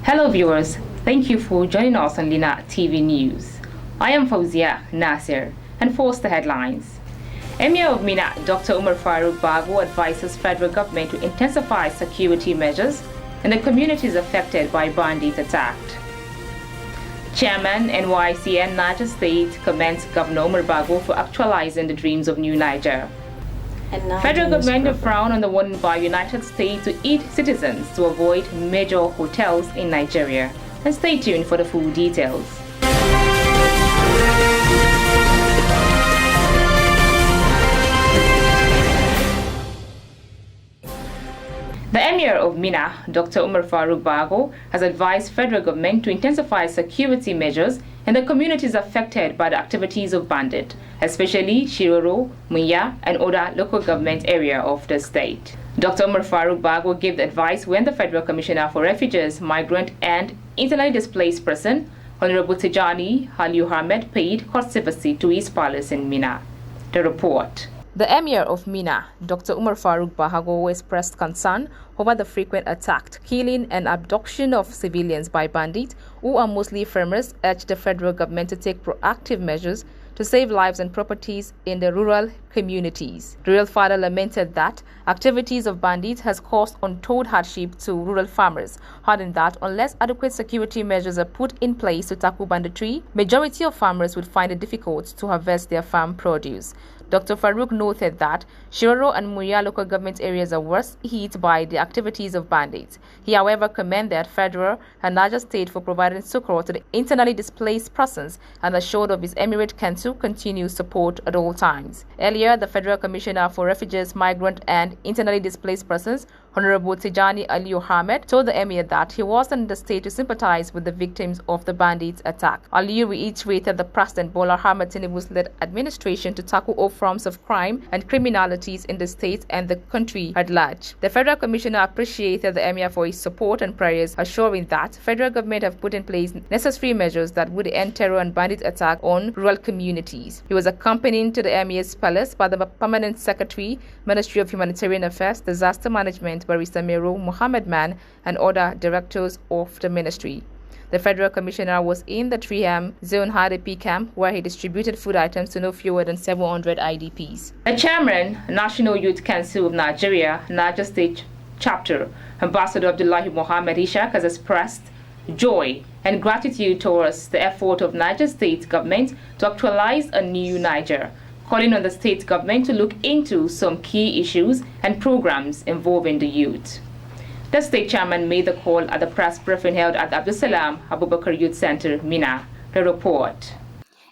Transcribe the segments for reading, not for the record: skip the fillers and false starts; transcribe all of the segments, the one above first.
Hello viewers, thank you for joining us on Lina TV News. I am Fauzia Nasir, and first the headlines. Emir of Mina, Dr. Umar Faruk Bago advises federal government to intensify security measures in the communities affected by bandit attack. Chairman NYCN Niger State commends Governor Umar Bago for actualizing the dreams of New Niger. Federal government frown on the warning by United States to eat citizens to avoid major hotels in Nigeria. And stay tuned for the full details. The Emir of Mina, Dr. Umar Faruk Bago, has advised federal government to intensify security measures in the communities affected by the activities of bandits, especially Shiroro, Munya, and other local government area of the state. Dr. Umar Faruk Bago gave the advice when the Federal Commissioner for Refugees, Migrant and Internally Displaced Person, Honorable Tijani Aliyu Ahmed, paid courtesy to his palace in Mina. The report. The Emir of Mina, Dr. Umar Faruk Bago, expressed concern over the frequent attack, killing and abduction of civilians by bandits, who are mostly farmers, urged the federal government to take proactive measures to save lives and properties in the rural communities. The royal father lamented that activities of bandits has caused untold hardship to rural farmers, adding that unless adequate security measures are put in place to tackle banditry, majority of farmers would find it difficult to harvest their farm produce. Dr. Faruk noted that Shiroro and Muya local government areas are worst hit by the activities of bandits. He, however, commended federal and Niger State for providing succor to the internally displaced persons and assured of his emirate council continued support at all times. Earlier, the Federal Commissioner for Refugees, Migrant and Internally Displaced Persons, Honorable Tijani Aliyu Ahmed, told the Emir that he was in the state to sympathize with the victims of the bandits' attack. Aliyu reiterated the President Bola Ahmed Tinubu's led administration to tackle all forms of crime and criminalities in the state and the country at large. The Federal Commissioner appreciated the Emir for his support and prayers, assuring that federal government have put in place necessary measures that would end terror and bandit attack on rural communities. He was accompanied to the Emir's palace by the Permanent Secretary, Ministry of Humanitarian Affairs, Disaster Management, Barrister Mero Mohammed Man, and other directors of the ministry. The Federal Commissioner was in the Triam Zone IDP camp where he distributed food items to no fewer than 700 IDPs. The Chairman, National Youth Council of Nigeria, Niger State Chapter, Ambassador Abdullahi Mohammed Ishaq, has expressed joy and gratitude towards the effort of Niger State government to actualize a new Niger, calling on the state government to look into some key issues and programs involving the youth. The state chairman made the call at the press briefing held at the Abdul Salam Abubakar Youth Center, Mina. The report.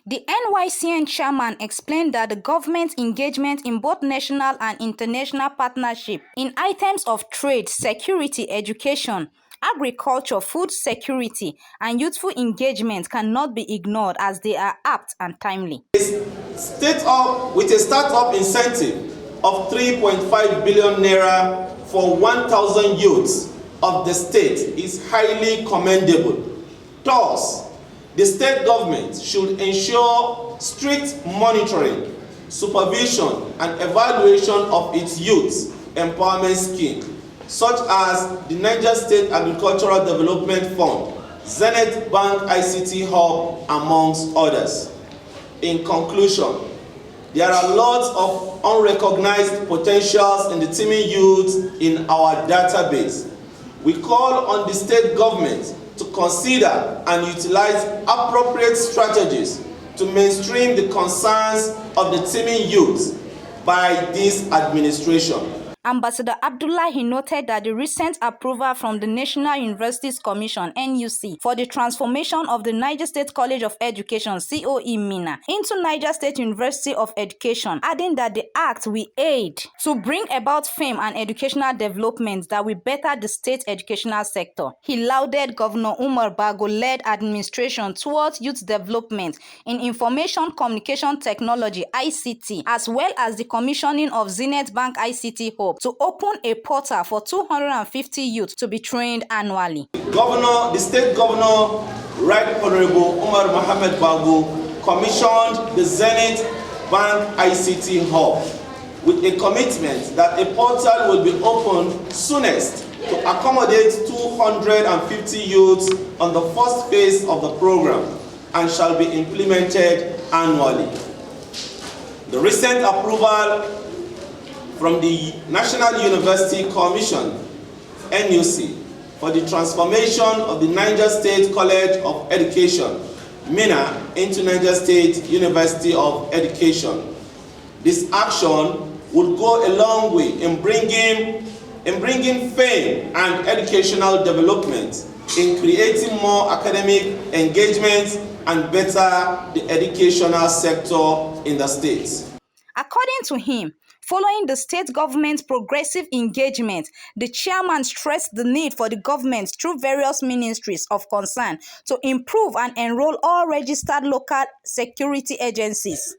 The NYCN chairman explained that the government's engagement in both national and international partnership in items of trade, security, education, agriculture, food security, and youthful engagement cannot be ignored as they are apt and timely. With a startup incentive of 3.5 billion naira for 1,000 youths of the state is highly commendable. Thus, the state government should ensure strict monitoring, supervision, and evaluation of its youth empowerment scheme, such as the Niger State Agricultural Development Fund, Zenith Bank ICT Hub, amongst others. In conclusion, there are lots of unrecognized potentials in the teeming youth in our database. We call on the state government to consider and utilize appropriate strategies to mainstream the concerns of the teeming youth by this administration. Ambassador Abdullahi noted that the recent approval from the National Universities Commission (NUC) for the transformation of the Niger State College of Education (COE) Mina into Niger State University of Education, adding that the act will aid to bring about fame and educational development that will better the state educational sector. He lauded Governor Umar Bago-led administration towards youth development in information communication technology (ICT), as well as the commissioning of Zenith Bank ICT Hub to open a portal for 250 youth to be trained annually. The state governor, Right Honorable Umar Mohammed Bago, commissioned the Zenith Bank ICT Hub with a commitment that a portal will be opened soonest to accommodate 250 250 youths on the first phase of the program and shall be implemented annually. The recent approval from the National University Commission, NUC, for the transformation of the Niger State College of Education, Minna, into Niger State University of Education. This action would go a long way in bringing fame and educational development, in creating more academic engagement and better the educational sector in the state. According to him, following the state government's progressive engagement, the chairman stressed the need for the government through various ministries of concern to improve and enroll all registered local security agencies,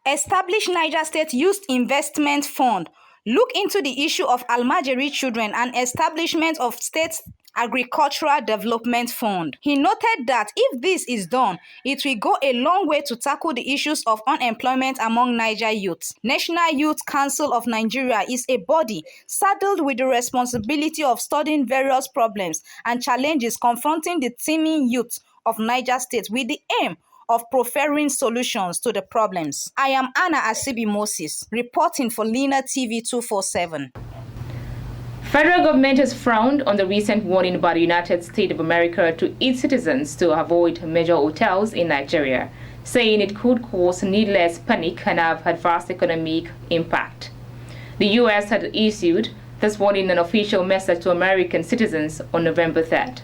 establish Niger State Youth Investment Fund, look into the issue of Almajiri children, and establishment of State Agricultural Development Fund. He noted that if this is done, it will go a long way to tackle the issues of unemployment among Niger youths. National Youth Council of Nigeria is a body saddled with the responsibility of studying various problems and challenges confronting the teeming youth of Niger State with the aim of proffering solutions to the problems. I am Anna Asibi Moses, reporting for Lena TV 247. Federal government has frowned on the recent warning by the United States of America to its citizens to avoid major hotels in Nigeria, saying it could cause needless panic and have adverse economic impact. The U.S. had issued this warning in an official message to American citizens on November 3rd.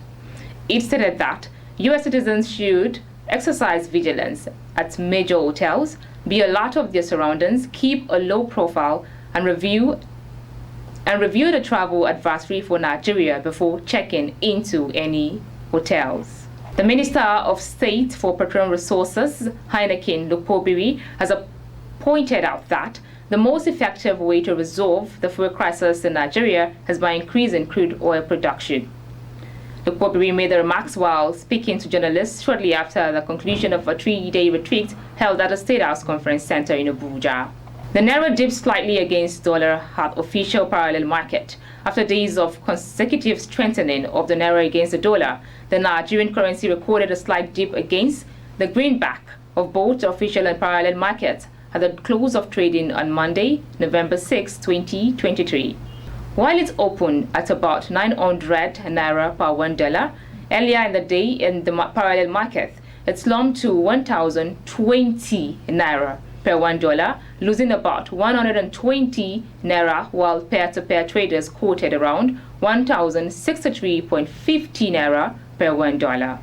It stated that U.S. citizens should exercise vigilance at major hotels, be alert of their surroundings, keep a low profile, and review the travel advisory for Nigeria before checking into any hotels. The Minister of State for Petroleum Resources, Heineken Lukpobiri, has pointed out that the most effective way to resolve the fuel crisis in Nigeria is by increasing crude oil production. Lukpobiri made the remarks while speaking to journalists shortly after the conclusion of a 3-day retreat held at the State House Conference Center in Abuja. The Naira dipped slightly against dollar at official parallel market. After days of consecutive strengthening of the Naira against the dollar, the Nigerian currency recorded a slight dip against the greenback of both official and parallel markets at the close of trading on Monday, November 6, 2023. While it opened at about 900 Naira per $1, earlier in the day in the parallel market, it slumped to 1,020 Naira per $1, losing about 120 Naira, while peer-to-peer traders quoted around 1,063.50 Naira per $1.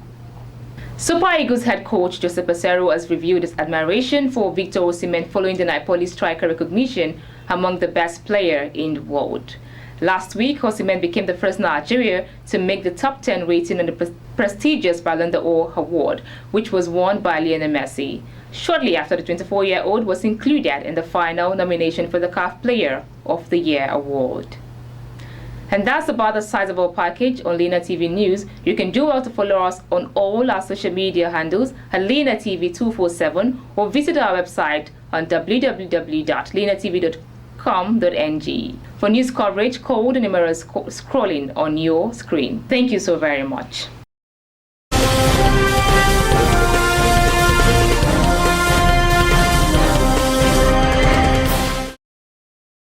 Super Eagles head coach Joseph Peseiro has reviewed his admiration for Victor Osimhen following the Napoli striker recognition among the best player in the world. Last week, Osimhen became the first Nigerian to make the top 10 rating in the prestigious Ballon d'Or award, which was won by Lionel Messi. Shortly after, the 24-year-old was included in the final nomination for the CAF Player of the Year award. And that's about the size of our package on Lena TV News. You can do well to follow us on all our social media handles at Lena TV 247 or visit our website on www.lenatv.com. For news coverage, code and numerous scrolling on your screen. Thank you so very much.